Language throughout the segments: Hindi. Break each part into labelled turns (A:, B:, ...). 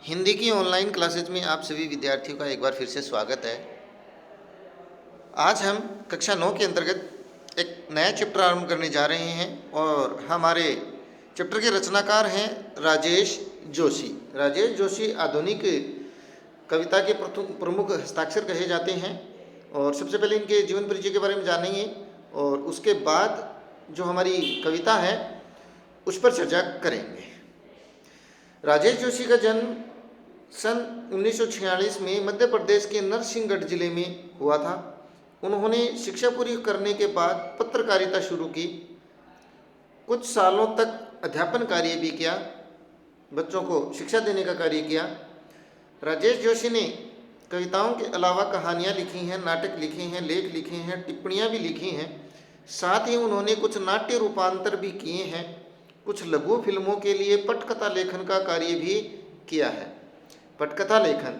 A: हिंदी की ऑनलाइन क्लासेज में आप सभी विद्यार्थियों का एक बार फिर से स्वागत है। आज हम कक्षा 9 के अंतर्गत एक नया चैप्टर आरंभ करने जा रहे हैं और हमारे चैप्टर के रचनाकार हैं राजेश जोशी। राजेश जोशी आधुनिक कविता के प्रमुख हस्ताक्षर कहे जाते हैं और सबसे पहले इनके जीवन परिचय के बारे में जानेंगे और उसके बाद जो हमारी कविता है उस पर चर्चा करेंगे। राजेश जोशी का जन्म सन 1946 में मध्य प्रदेश के नरसिंहगढ़ जिले में हुआ था। उन्होंने शिक्षा पूरी करने के बाद पत्रकारिता शुरू की। कुछ सालों तक अध्यापन कार्य भी किया, बच्चों को शिक्षा देने का कार्य किया। राजेश जोशी ने कविताओं के अलावा कहानियाँ लिखी हैं, नाटक लिखे हैं, लेख लिखे हैं, टिप्पणियाँ भी लिखी हैं। साथ ही उन्होंने कुछ नाट्य रूपांतर भी किए हैं। कुछ लघु फिल्मों के लिए पटकथा लेखन का कार्य भी किया है। पटकथा लेखन,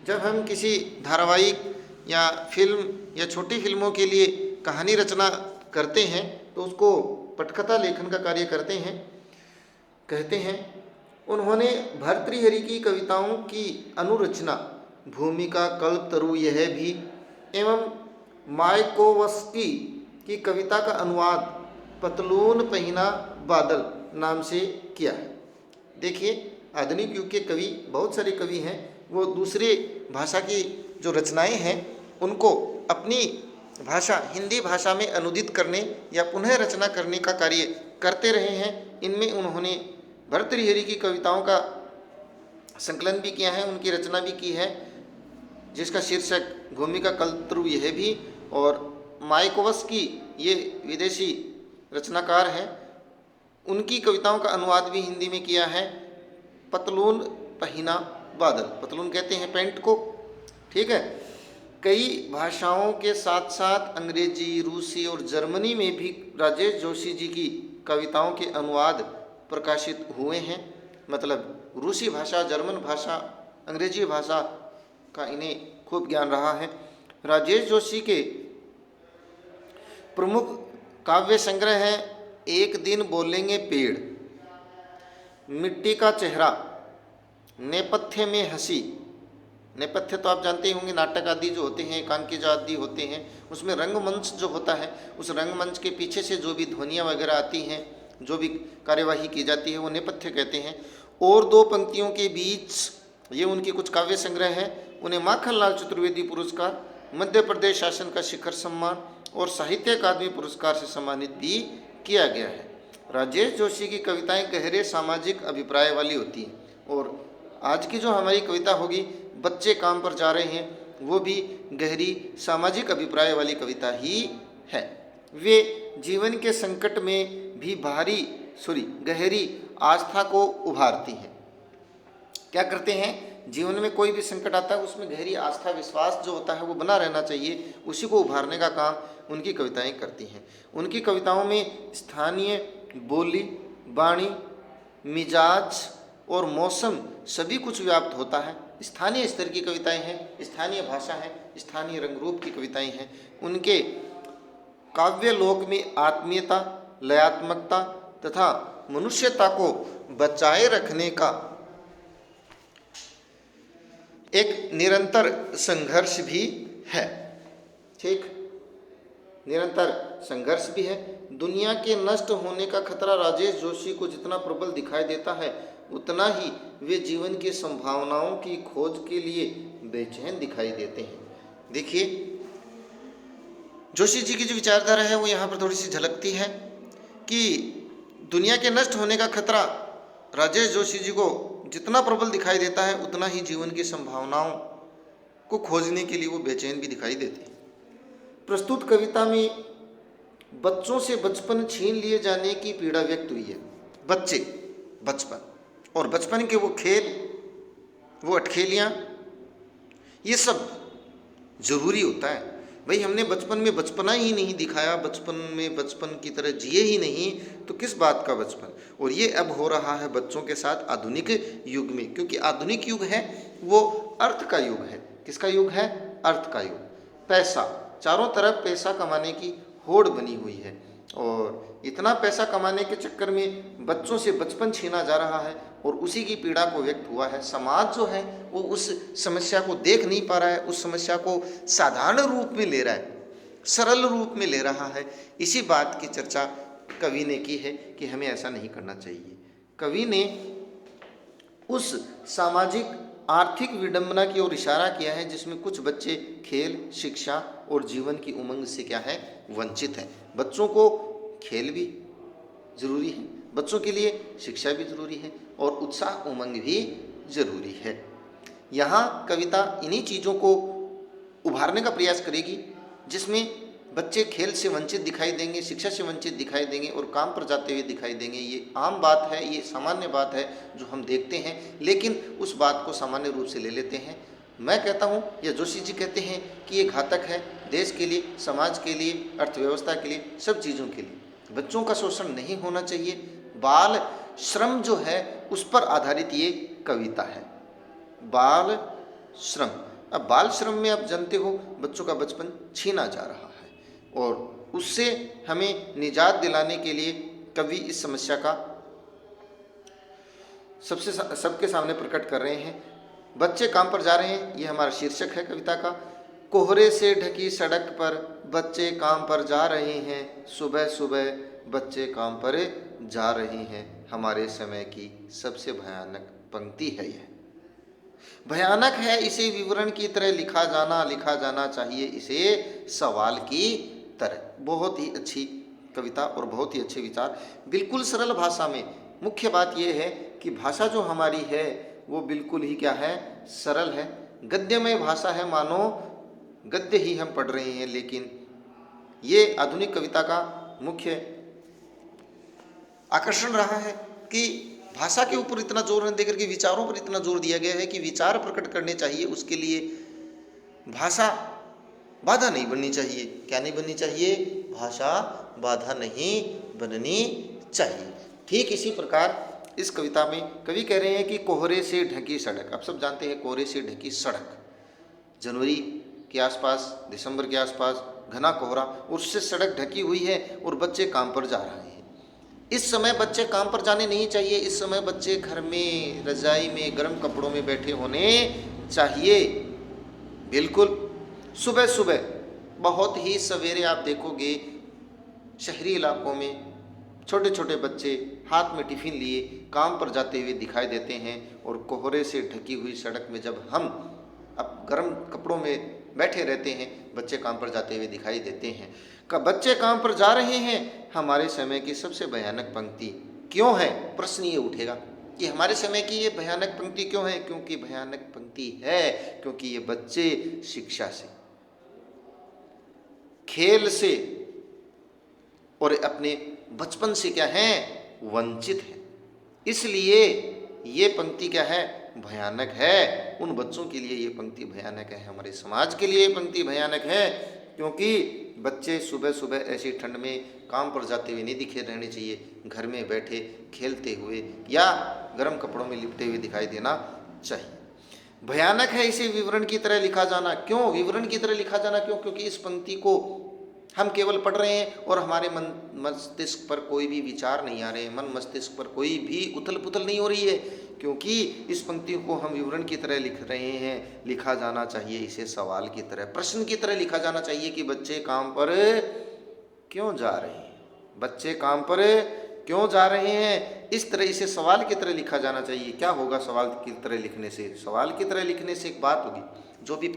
A: जब हम किसी धारावाहिक या फिल्म या छोटी फिल्मों के लिए कहानी रचना करते हैं तो उसको पटकथा लेखन का कार्य कहते हैं। उन्होंने भर्तृहरि की कविताओं की अनुरचना, भूमिका, कल्पतरु, यह भी एवं मायकोवस्की की कविता का अनुवाद पतलून पहिना बादल नाम से किया है। देखिए, आधुनिक युग के कवि, बहुत सारे कवि हैं, वो दूसरे भाषा की जो रचनाएं हैं उनको अपनी भाषा हिंदी भाषा में अनुदित करने या पुनः रचना करने का कार्य करते रहे हैं। इनमें उन्होंने भर्तृहरि की कविताओं का संकलन भी किया है, उनकी रचना भी की है, जिसका शीर्षक भूमिका, कल्पतरु, यह भी, और मायकोवस्की, ये विदेशी रचनाकार हैं, उनकी कविताओं का अनुवाद भी हिंदी में किया है। पतलून पहिना बादल, पतलून कहते हैं पैंट को, ठीक है। कई भाषाओं के साथ साथ अंग्रेजी, रूसी और जर्मनी में भी राजेश जोशी जी की कविताओं के अनुवाद प्रकाशित हुए हैं। मतलब रूसी भाषा, जर्मन भाषा, अंग्रेजी भाषा का इन्हें खूब ज्ञान रहा है। राजेश जोशी के प्रमुख काव्य संग्रह हैं एक दिन बोलेंगे पेड़, मिट्टी का चेहरा, नेपथ्य में हंसी। नेपथ्य तो आप जानते ही होंगे, नाटक आदि जो होते हैं, एकांकिका आदि होते हैं, उसमें रंगमंच जो होता है, उस रंगमंच के पीछे से जो भी ध्वनियाँ वगैरह आती हैं, जो भी कार्यवाही की जाती है, वो नेपथ्य कहते हैं। और दो पंक्तियों के बीच, ये उनके कुछ काव्य संग्रह हैं। उन्हें माखनलाल चतुर्वेदी पुरस्कार, मध्य प्रदेश शासन का शिखर सम्मान और साहित्य अकादमी पुरस्कार से सम्मानित भी किया गया है। राजेश जोशी की कविताएं गहरे सामाजिक अभिप्राय वाली होती हैं और आज की जो हमारी कविता होगी, बच्चे काम पर जा रहे हैं, वो भी गहरी सामाजिक अभिप्राय वाली कविता ही है। वे जीवन के संकट में भी गहरी आस्था को उभारती हैं। क्या करते हैं, जीवन में कोई भी संकट आता है उसमें गहरी आस्था, विश्वास जो होता है वो बना रहना चाहिए, उसी को उभारने का काम उनकी कविताएं करती हैं। उनकी कविताओं में स्थानीय बोली, वाणी, मिजाज और मौसम सभी कुछ व्याप्त होता है। स्थानीय स्तर की कविताएं हैं, स्थानीय भाषा है, स्थानीय रंग रूप की कविताएं हैं। उनके काव्य लोक में आत्मीयता, लयात्मकता तथा मनुष्यता को बचाए रखने का एक निरंतर संघर्ष भी है। ठीक, निरंतर संघर्ष भी है। दुनिया के नष्ट होने का खतरा राजेश जोशी को जितना प्रबल दिखाई देता है, उतना ही वे जीवन की संभावनाओं की खोज के लिए बेचैन दिखाई देते हैं। देखिए, जोशी जी की जो विचारधारा है वो यहाँ पर थोड़ी सी झलकती है कि दुनिया के नष्ट होने का खतरा राजेश जोशी जी को जितना प्रबल दिखाई देता है, उतना ही जीवन की संभावनाओं को खोजने के लिए वो बेचैन भी दिखाई देते हैं। प्रस्तुत कविता में बच्चों से बचपन छीन लिए जाने की पीड़ा व्यक्त हुई है। बच्चे, बचपन और बचपन के वो खेल, वो अटखेलियाँ, ये सब जरूरी होता है। भाई, हमने बचपन में बचपना ही नहीं दिखाया, बचपन में बचपन की तरह जिए ही नहीं, तो किस बात का बचपन। और ये अब हो रहा है बच्चों के साथ आधुनिक युग में, क्योंकि आधुनिक युग है वो अर्थ का युग है। किसका युग है? अर्थ का युग। पैसा, चारों तरफ पैसा कमाने की होड़ बनी हुई है और इतना पैसा कमाने के चक्कर में बच्चों से बचपन छीना जा रहा है। और उसी की पीड़ा को व्यक्त हुआ है। समाज जो है वो उस समस्या को देख नहीं पा रहा है, उस समस्या को साधारण रूप में ले रहा है, सरल रूप में ले रहा है। इसी बात की चर्चा कवि ने की है कि हमें ऐसा नहीं करना चाहिए। कवि ने उस सामाजिक आर्थिक विडंबना की ओर इशारा किया है जिसमें कुछ बच्चे खेल, शिक्षा और जीवन की उमंग से क्या है, वंचित हैं। बच्चों को खेल भी जरूरी है, बच्चों के लिए शिक्षा भी जरूरी है और उत्साह उमंग भी जरूरी है। यहाँ कविता इन्हीं चीज़ों को उभारने का प्रयास करेगी जिसमें बच्चे खेल से वंचित दिखाई देंगे, शिक्षा से वंचित दिखाई देंगे और काम पर जाते हुए दिखाई देंगे। ये आम बात है, ये सामान्य बात है जो हम देखते हैं, लेकिन उस बात को सामान्य रूप से ले लेते हैं। मैं कहता हूँ या जोशी जी कहते हैं कि ये घातक है देश के लिए, समाज के लिए, अर्थव्यवस्था के लिए, सब चीज़ों के लिए। बच्चों का शोषण नहीं होना चाहिए। बाल श्रम जो है उस पर आधारित ये कविता है। बाल श्रम, अब बाल श्रम में आप जानते हो बच्चों का बचपन छीना जा रहा है और उससे हमें निजात दिलाने के लिए कवि इस समस्या का सबके सामने प्रकट कर रहे हैं। बच्चे काम पर जा रहे हैं, ये हमारा शीर्षक है कविता का। कोहरे से ढकी सड़क पर बच्चे काम पर जा रहे हैं, सुबह सुबह बच्चे काम पर जा रहे हैं। हमारे समय की सबसे भयानक पंक्ति है यह। भयानक है इसे विवरण की तरह लिखा जाना चाहिए इसे सवाल की तरह। बहुत ही अच्छी कविता और बहुत ही अच्छे विचार, बिल्कुल सरल भाषा में। मुख्य बात यह है कि भाषा जो हमारी है वो बिल्कुल ही क्या है, सरल है, गद्यमय भाषा है, मानो गद्य ही हम पढ़ रहे हैं। लेकिन ये आधुनिक कविता का मुख्य आकर्षण रहा है कि भाषा के ऊपर इतना जोर न देकर के विचारों पर इतना जोर दिया गया है कि विचार प्रकट करने चाहिए, उसके लिए भाषा बाधा नहीं बननी चाहिए। क्या नहीं बननी चाहिए? भाषा बाधा नहीं बननी चाहिए। ठीक इसी प्रकार इस कविता में कवि कह रहे हैं कि कोहरे से ढकी सड़क। आप सब जानते हैं कोहरे से ढकी सड़क, जनवरी के आसपास, दिसंबर के आसपास घना कोहरा, उससे सड़क ढकी हुई है और बच्चे काम पर जा रहे हैं। इस समय बच्चे काम पर जाने नहीं चाहिए, इस समय बच्चे घर में, रजाई में, गर्म कपड़ों में बैठे होने चाहिए। बिल्कुल सुबह सुबह, बहुत ही सवेरे आप देखोगे शहरी इलाकों में छोटे छोटे बच्चे हाथ में टिफ़िन लिए काम पर जाते हुए दिखाई देते हैं। और कोहरे से ढकी हुई सड़क में जब हम अब गर्म कपड़ों में बैठे रहते हैं, बच्चे काम पर जाते हुए दिखाई देते हैं। बच्चे काम पर जा रहे हैं, हमारे समय की सबसे भयानक पंक्ति क्यों है? प्रश्न ये उठेगा कि हमारे समय की ये भयानक पंक्ति क्यों है? क्योंकि भयानक पंक्ति है क्योंकि ये बच्चे शिक्षा से, खेल से और अपने बचपन से क्या है, वंचित है। इसलिए ये पंक्ति क्या है, भयानक है। उन बच्चों के लिए ये पंक्ति भयानक है, हमारे समाज के लिए ये पंक्ति भयानक है, क्योंकि बच्चे सुबह सुबह ऐसी ठंड में काम पर जाते हुए नहीं दिखे रहने चाहिए, घर में बैठे खेलते हुए या गर्म कपड़ों में लिपटे हुए दिखाई देना चाहिए। भयानक है इसे विवरण की तरह लिखा जाना। क्यों विवरण की तरह लिखा जाना? क्यों? क्योंकि इस पंक्ति को हम केवल पढ़ रहे हैं और हमारे मन मस्तिष्क पर कोई भी विचार नहीं आ रहे हैं, मन मस्तिष्क पर कोई भी उथल पुथल नहीं हो रही है, क्योंकि इस पंक्ति को हम विवरण की तरह लिख रहे हैं। लिखा जाना चाहिए इसे सवाल की तरह, प्रश्न की तरह लिखा जाना चाहिए कि बच्चे काम पर क्यों जा रहे हैं, बच्चे काम पर क्यों जा रहे हैं। इस तरह इसे सवाल की तरह लिखा जाना चाहिए। क्या होगा सवाल की तरह लिखने से? सवाल की तरह लिखने से एक बात होगी, जो भी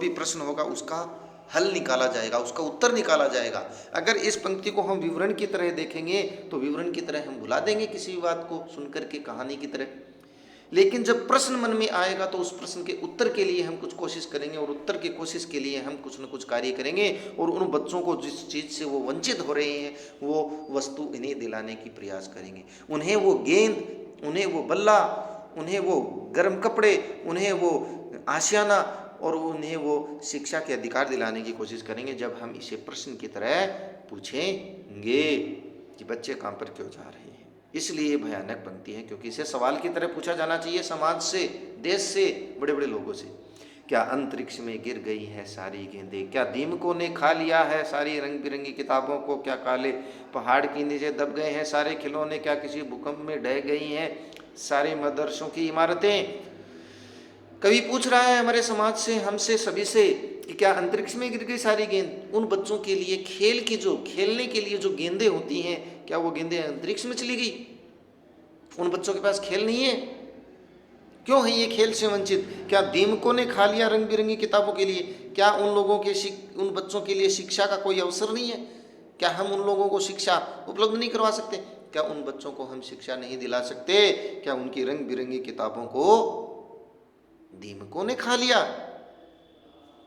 A: प्रश्न होगा उसका हल निकाला जाएगा, उसका उत्तर निकाला जाएगा। अगर इस पंक्ति को हम विवरण की तरह देखेंगे तो विवरण की तरह हम भुला देंगे किसी भी बात को सुनकर के, कहानी की तरह। लेकिन जब प्रश्न मन में आएगा तो उस प्रश्न के उत्तर के लिए हम कुछ कोशिश करेंगे और उत्तर की कोशिश के लिए हम कुछ न कुछ कार्य करेंगे और उन बच्चों को जिस चीज़ से वो वंचित हो रहे हैं वो वस्तु इन्हें दिलाने की प्रयास करेंगे। उन्हें वो गेंद, उन्हें वो बल्ला, उन्हें वो गर्म कपड़े, उन्हें वो आशियाना और उन्हें वो शिक्षा के अधिकार दिलाने की कोशिश करेंगे जब हम इसे प्रश्न की तरह पूछेंगे कि बच्चे काम पर क्यों जा रहे हैं। इसलिए भयानक पंक्ति है क्योंकि इसे सवाल की तरह पूछा जाना चाहिए समाज से, देश से, बड़े बड़े लोगों से। क्या अंतरिक्ष में गिर गई है सारी गेंदें, क्या दीमकों ने खा लिया है सारी रंग बिरंगी किताबों को, क्या काले पहाड़ के नीचे दब गए हैं सारे खिलौने, क्या किसी भूकंप में ढह गई हैं सारे मदरसों की इमारतें। कवि पूछ रहा है हमारे समाज से, हमसे, सभी से कि क्या अंतरिक्ष में गिर गई सारी गेंद? उन बच्चों के लिए खेल की जो खेलने के लिए जो गेंदें होती हैं, क्या वो गेंदें अंतरिक्ष में चली गई? उन बच्चों के पास खेल नहीं है? क्यों है ये खेल से वंचित? क्या दीमकों ने खा लिया रंग बिरंगी किताबों के लिए? क्या उन लोगों के उन बच्चों के लिए शिक्षा का कोई अवसर नहीं है? क्या हम उन लोगों को शिक्षा उपलब्ध नहीं करवा सकते? क्या उन बच्चों को हम शिक्षा नहीं दिला सकते? क्या उनकी रंग बिरंगी किताबों को दीमकों ने खा लिया?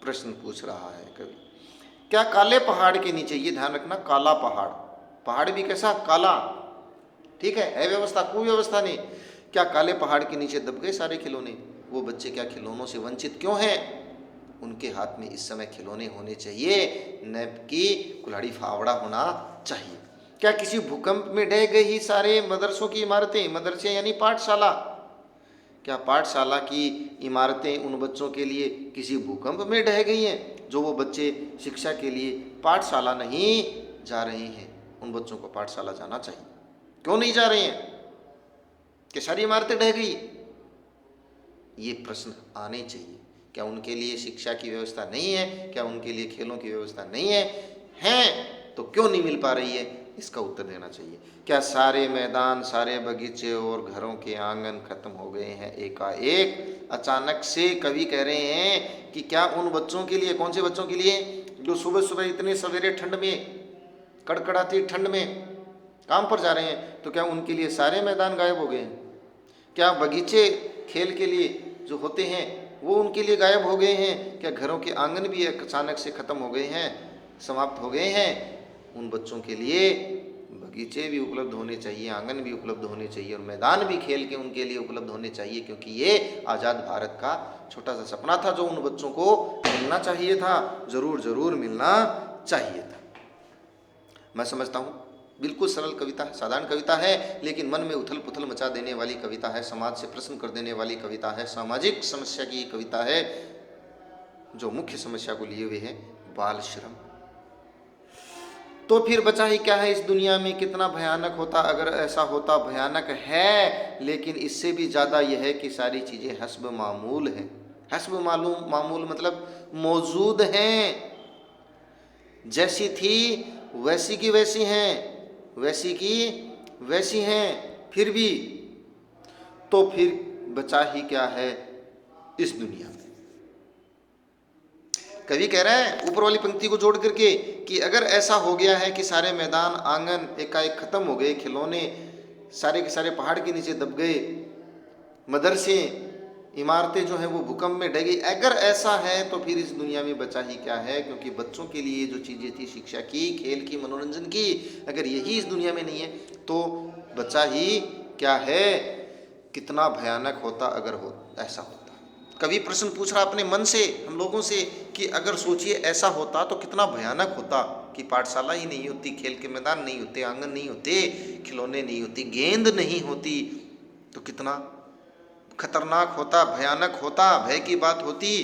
A: प्रश्न पूछ रहा है कवि। क्या काले पहाड़ के नीचे, ये ध्यान रखना, काला पहाड़, पहाड़ भी कैसा? काला, ठीक है व्यवस्था, कुव्यवस्था नहीं। क्या काले पहाड़ के नीचे दब गए सारे खिलौने? वो बच्चे क्या खिलौनों से वंचित क्यों हैं? उनके हाथ में इस समय खिलौने होने चाहिए, न कि कुल्हाड़ी फावड़ा होना चाहिए। क्या किसी भूकंप में ढह गई ही सारे मदरसों की इमारतें? मदरसे यानी पाठशाला। क्या पाठशाला की इमारतें उन बच्चों के लिए किसी भूकंप में ढह गई हैं? जो वो बच्चे शिक्षा के लिए पाठशाला नहीं जा रहे हैं, उन बच्चों को पाठशाला जाना चाहिए। क्यों नहीं जा रहे हैं? कि सारी इमारतें ढह गई? ये प्रश्न आने चाहिए। क्या उनके लिए शिक्षा की व्यवस्था नहीं है? क्या उनके लिए खेलों की व्यवस्था नहीं है? हैं तो क्यों नहीं मिल पा रही है? इसका उत्तर देना चाहिए। क्या सारे मैदान, सारे बगीचे और घरों के आंगन खत्म हो गए हैं एकाएक, अचानक से? कवि कह रहे हैं कि क्या उन बच्चों के लिए, कौन से बच्चों के लिए जो सुबह सुबह इतने सवेरे ठंड में, कड़कड़ाती ठंड में काम पर जा रहे हैं, तो क्या उनके लिए सारे मैदान गायब हो गए हैं? क्या बगीचे खेल के लिए जो होते हैं वो उनके लिए गायब हो गए हैं? क्या घरों के आंगन भी अचानक से खत्म हो गए हैं, समाप्त हो गए हैं? उन बच्चों के लिए बगीचे भी उपलब्ध होने चाहिए, आंगन भी उपलब्ध होने चाहिए और मैदान भी खेल के उनके लिए उपलब्ध होने चाहिए, क्योंकि ये आज़ाद भारत का छोटा सा सपना था जो उन बच्चों को मिलना चाहिए था, ज़रूर ज़रूर मिलना चाहिए था। मैं समझता हूँ बिल्कुल सरल कविता है, साधारण कविता है, लेकिन मन में उथल पुथल मचा देने वाली कविता है, समाज से प्रश्न कर देने वाली कविता है, सामाजिक समस्या की कविता है, जो मुख्य समस्या को लिए हुए है, बाल श्रम। तो फिर बचा ही क्या है इस दुनिया में? कितना भयानक होता अगर ऐसा होता। भयानक है, लेकिन इससे भी ज़्यादा यह है कि सारी चीज़ें हस्ब मामूल हैं। हस्ब मामूल मतलब मौजूद हैं, जैसी थी वैसी की वैसी हैं, वैसी की वैसी हैं, फिर भी। तो फिर बचा ही क्या है इस दुनिया में? कवि कह रहा है ऊपर वाली पंक्ति को जोड़ करके कि अगर ऐसा हो गया है कि सारे मैदान आंगन एकाएक खत्म हो गए, खिलौने सारे के सारे पहाड़ के नीचे दब गए, मदरसे इमारतें जो हैं वो भूकंप में ढह गई, अगर ऐसा है तो फिर इस दुनिया में बचा ही क्या है? क्योंकि बच्चों के लिए जो चीज़ें थी, शिक्षा की, खेल की, मनोरंजन की, अगर यही इस दुनिया में नहीं है तो बचा ही क्या है? कितना भयानक होता अगर हो ऐसा होता। कवि प्रश्न पूछ रहा अपने मन से, हम लोगों से, कि अगर सोचिए ऐसा होता तो कितना भयानक होता, कि पाठशाला ही नहीं होती, खेल के मैदान नहीं होते, आंगन नहीं होते, खिलौने नहीं होती, गेंद नहीं होती, तो कितना खतरनाक होता, भयानक होता, भय की बात होती।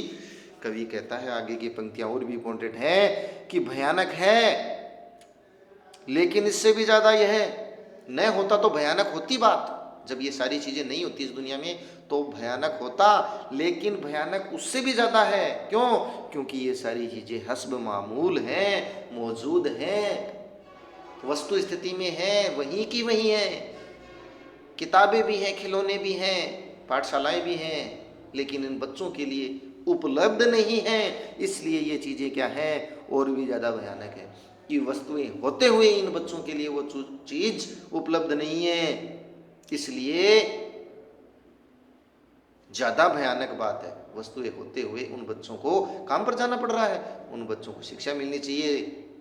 A: कवि कहता है, आगे की पंक्तियां और भी इंपॉर्टेंट है कि भयानक है, लेकिन इससे भी ज्यादा यह है, न होता तो भयानक होती बात। जब ये सारी चीजें नहीं होती इस दुनिया में तो भयानक होता, लेकिन भयानक उससे भी ज्यादा है। क्यों? क्योंकि ये सारी चीजें हस्ब मामूल हैं, मौजूद हैं, वस्तु स्थिति में है, वहीं की वहीं है। किताबें भी हैं, खिलौने भी हैं, पाठशालाएं भी हैं, लेकिन इन बच्चों के लिए उपलब्ध नहीं हैं। इसलिए ये चीज़ें क्या हैं? और भी ज़्यादा भयानक है कि वस्तुएं होते हुए इन बच्चों के लिए वो चीज़ उपलब्ध नहीं है। इसलिए ज़्यादा भयानक बात है, वस्तुएं होते हुए उन बच्चों को काम पर जाना पड़ रहा है। उन बच्चों को शिक्षा मिलनी चाहिए,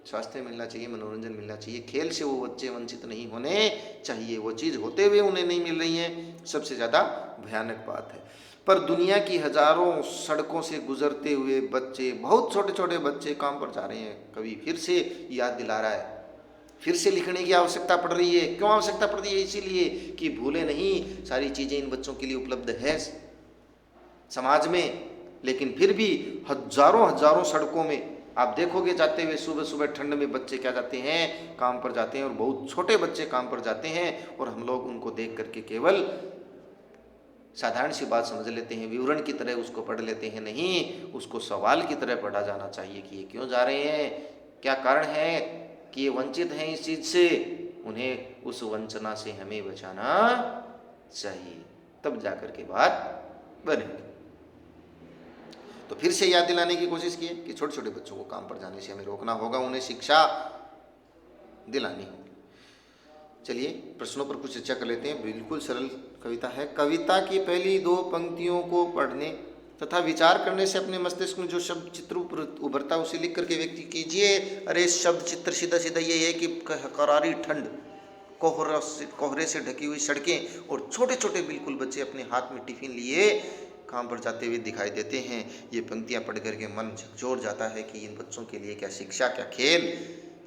A: स्वास्थ्य मिलना चाहिए, मनोरंजन मिलना चाहिए, खेल से वो बच्चे वंचित नहीं होने चाहिए। वो चीज़ होते हुए उन्हें नहीं मिल रही है, सबसे ज़्यादा भयानक बात है। पर दुनिया की हजारों सड़कों से गुजरते हुए बच्चे, बहुत छोटे छोटे बच्चे काम पर जा रहे हैं। कवि फिर से याद दिला रहा है, फिर से लिखने की आवश्यकता पड़ रही है। क्यों आवश्यकता पड़ रही है? इसीलिए कि भूले नहीं, सारी चीज़ें इन बच्चों के लिए उपलब्ध है समाज में, लेकिन फिर भी हजारों हजारों सड़कों में आप देखोगे जाते हुए, सुबह सुबह ठंड में बच्चे क्या जाते हैं? काम पर जाते हैं, और बहुत छोटे बच्चे काम पर जाते हैं, और हम लोग उनको देख करके केवल साधारण सी बात समझ लेते हैं, विवरण की तरह उसको पढ़ लेते हैं। नहीं, उसको सवाल की तरह पढ़ा जाना चाहिए कि ये क्यों जा रहे हैं, क्या कारण है कि ये वंचित हैं इस चीज़ से, उन्हें उस वंचना से हमें बचाना चाहिए, तब जाकर के बात बनेगी। तो फिर से याद दिलाने की कोशिश की कि छोटे छोटे बच्चों को काम पर जाने से हमें रोकना होगा, उन्हें शिक्षा दिलानी होगी। चलिए प्रश्नों पर कुछ चर्चा कर लेते हैं। बिल्कुल सरल कविता है। कविता की पहली 2 पंक्तियों को पढ़ने तथा विचार करने से अपने मस्तिष्क में जो शब्द चित्र उभरता है उसे लिख करके व्यक्ति कीजिए। अरे शब्द चित्र सीधा सीधा ये है कि करारी ठंड, कोहरे से ढकी हुई सड़कें और छोटे छोटे बिल्कुल बच्चे अपने हाथ में टिफिन लिए काम पर जाते हुए दिखाई देते हैं। ये पंक्तियां पढ़ करके मन झकझोर जाता है कि इन बच्चों के लिए क्या शिक्षा, क्या खेल,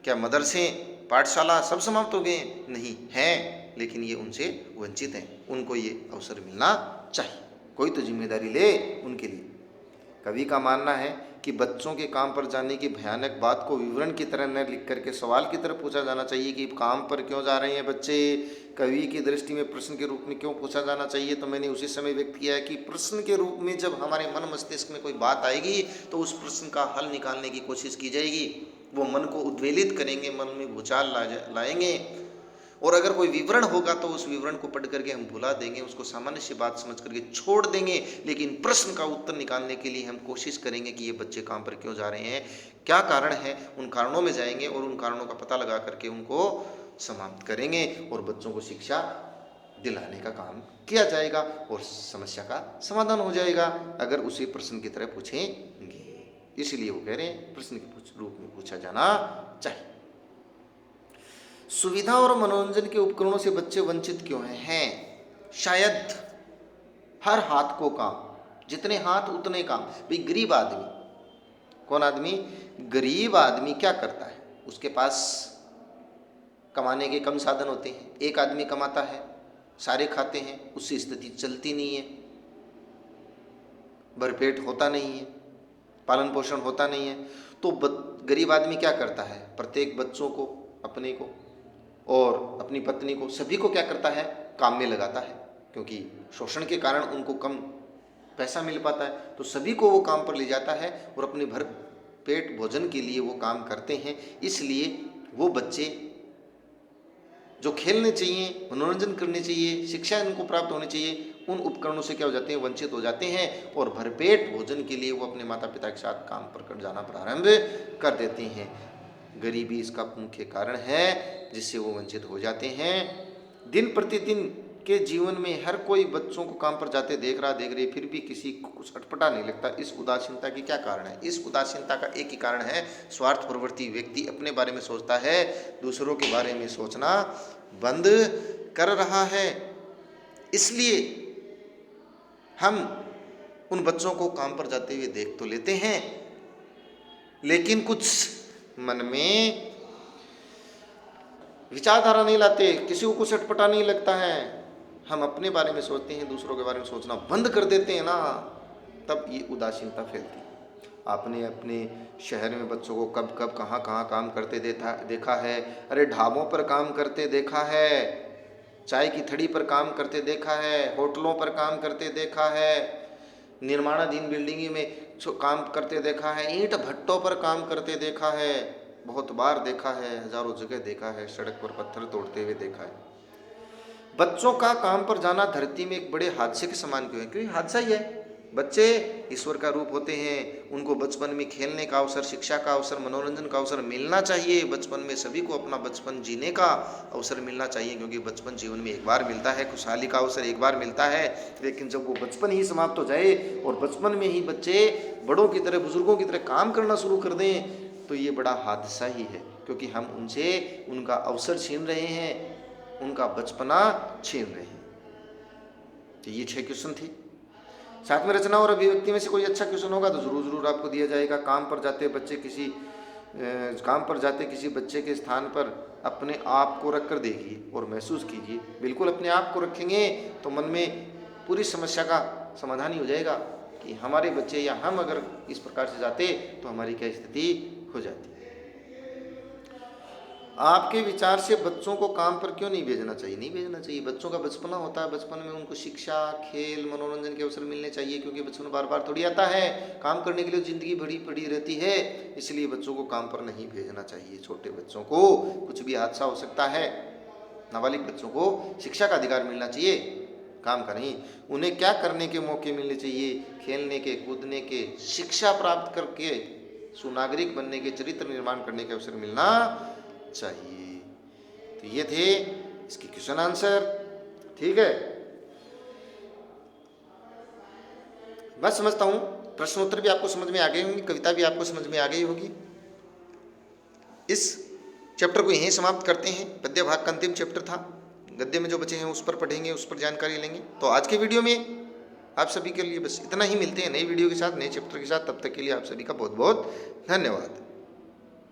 A: क्या मदरसे, पाठशाला सब समाप्त हो गए? नहीं हैं, लेकिन ये उनसे वंचित हैं, उनको ये अवसर मिलना चाहिए। कोई तो जिम्मेदारी ले उनके लिए। कवि का मानना है कि बच्चों के काम पर जाने की भयानक बात को विवरण की तरह न लिख करके सवाल की तरह पूछा जाना चाहिए कि काम पर क्यों जा रहे हैं बच्चे। कवि की दृष्टि में प्रश्न के रूप में क्यों पूछा जाना चाहिए, तो मैंने उसी समय व्यक्त किया है कि प्रश्न के रूप में जब हमारे मन मस्तिष्क में कोई बात आएगी तो उस प्रश्न का हल निकालने की कोशिश की जाएगी। वो मन को उद्वेलित करेंगे, मन में भूचाल लाएंगे। और अगर कोई विवरण होगा तो उस विवरण को पढ़ करके हम भुला देंगे, उसको सामान्य सी बात समझ करके छोड़ देंगे। लेकिन प्रश्न का उत्तर निकालने के लिए हम कोशिश करेंगे कि ये बच्चे काम पर क्यों जा रहे हैं, क्या कारण है, उन कारणों में जाएंगे और उन कारणों का पता लगा करके उनको समाप्त करेंगे और बच्चों को शिक्षा दिलाने का काम किया जाएगा और समस्या का समाधान हो जाएगा अगर उसे प्रश्न की तरह पूछेंगे। इसीलिए वो कह रहे हैं प्रश्न के रूप में पूछा जाना चाहिए। सुविधा और मनोरंजन के उपकरणों से बच्चे वंचित क्यों हैं? शायद हर हाथ को काम, जितने हाथ उतने काम। भाई गरीब आदमी, कौन आदमी? गरीब आदमी क्या करता है? उसके पास कमाने के कम साधन होते हैं। एक आदमी कमाता है, सारे खाते हैं, उससे स्थिति चलती नहीं है, भरपेट होता नहीं है, पालन पोषण होता नहीं है। तो गरीब आदमी क्या करता है? प्रत्येक बच्चों को, अपने को और अपनी पत्नी को, सभी को क्या करता है? काम में लगाता है, क्योंकि शोषण के कारण उनको कम पैसा मिल पाता है। तो सभी को वो काम पर ले जाता है और अपने भर पेट भोजन के लिए वो काम करते हैं। इसलिए वो बच्चे जो खेलने चाहिए, मनोरंजन करने चाहिए, शिक्षा इनको प्राप्त होनी चाहिए, उन उपकरणों से क्या हो जाते हैं? वंचित हो जाते हैं और भरपेट भोजन के लिए वो अपने माता पिता के साथ काम पर कर जाना प्रारंभ कर देते हैं। गरीबी इसका मुख्य कारण है जिससे वो वंचित हो जाते हैं। दिन प्रतिदिन के जीवन में हर कोई बच्चों को काम पर जाते देख रही, फिर भी किसी को कुछ अटपटा नहीं लगता। इस उदासीनता की क्या कारण है? इस उदासीनता का एक ही कारण है, स्वार्थ प्रवृत्ति। व्यक्ति अपने बारे में सोचता है, दूसरों के बारे में सोचना बंद कर रहा है। इसलिए हम उन बच्चों को काम पर जाते हुए देख तो लेते हैं, लेकिन कुछ मन में विचारधारा नहीं लाते, किसी को कुछ अटपटा नहीं लगता है। हम अपने बारे में सोचते हैं, दूसरों के बारे में सोचना बंद कर देते हैं ना, तब ये उदासीनता फैलती है। आपने अपने शहर में बच्चों को कब कब कहाँ कहाँ काम करते देखा है? अरे ढाबों पर काम करते देखा है, चाय की थड़ी पर काम करते देखा है, होटलों पर काम करते देखा है, निर्माणाधीन बिल्डिंग में काम करते देखा है, ईंट भट्टों पर काम करते देखा है, बहुत बार देखा है, हजारों जगह देखा है, सड़क पर पत्थर तोड़ते हुए देखा है। बच्चों का काम पर जाना धरती में एक बड़े हादसे के समान क्यों है? क्योंकि हादसा ही है। बच्चे ईश्वर का रूप होते हैं, उनको बचपन में खेलने का अवसर, शिक्षा का अवसर, मनोरंजन का अवसर मिलना चाहिए। बचपन में सभी को अपना बचपन जीने का अवसर मिलना चाहिए, क्योंकि बचपन जीवन में एक बार मिलता है, खुशहाली का अवसर एक बार मिलता है। लेकिन जब वो बचपन ही समाप्त हो जाए और बचपन में ही बच्चे बड़ों की तरह, बुजुर्गों की तरह काम करना शुरू कर दें, तो ये बड़ा हादसा ही है, क्योंकि हम उनसे उनका अवसर छीन रहे हैं, उनका बचपना छीन रहे हैं। तो ये 6 क्वेश्चन थे। साथ में रचना और अभिव्यक्ति में से कोई अच्छा क्वेश्चन होगा तो जरूर आपको दिया जाएगा। काम पर जाते किसी बच्चे के स्थान पर अपने आप को रख कर देखिए और महसूस कीजिए। बिल्कुल अपने आप को रखेंगे तो मन में पूरी समस्या का समाधान ही हो जाएगा कि हमारे बच्चे या हम अगर इस प्रकार से जाते तो हमारी क्या स्थिति हो जाती। आपके विचार से बच्चों को काम पर क्यों नहीं भेजना चाहिए? नहीं भेजना चाहिए। बच्चों का बचपना होता है, बचपन में उनको शिक्षा, खेल, मनोरंजन के अवसर मिलने चाहिए, क्योंकि बचपन बार बार थोड़ी आता है। काम करने के लिए ज़िंदगी बड़ी पड़ी रहती है, इसलिए बच्चों को काम पर नहीं भेजना चाहिए। छोटे बच्चों को कुछ भी हादसा हो सकता है। नाबालिग बच्चों को शिक्षा का अधिकार मिलना चाहिए, काम का नहीं। उन्हें क्या करने के मौके मिलने चाहिए? खेलने के, कूदने के, शिक्षा प्राप्त करके सुनागरिक बनने के, चरित्र निर्माण करने के अवसर मिलना चाहिए। तो ये थे इसके क्वेश्चन आंसर। ठीक है, मैं समझता हूं प्रश्नोत्तर भी आपको समझ में आ गए होंगे, कविता भी आपको समझ में आ गई होगी। इस चैप्टर को यहीं समाप्त करते हैं। पद्य भाग का अंतिम चैप्टर था। गद्य में जो बचे हैं उस पर पढ़ेंगे, उस पर जानकारी लेंगे। तो आज के वीडियो में आप सभी के लिए बस इतना ही। मिलते हैं नई वीडियो के साथ, नए चैप्टर के साथ। तब तक के लिए आप सभी का बहुत बहुत धन्यवाद।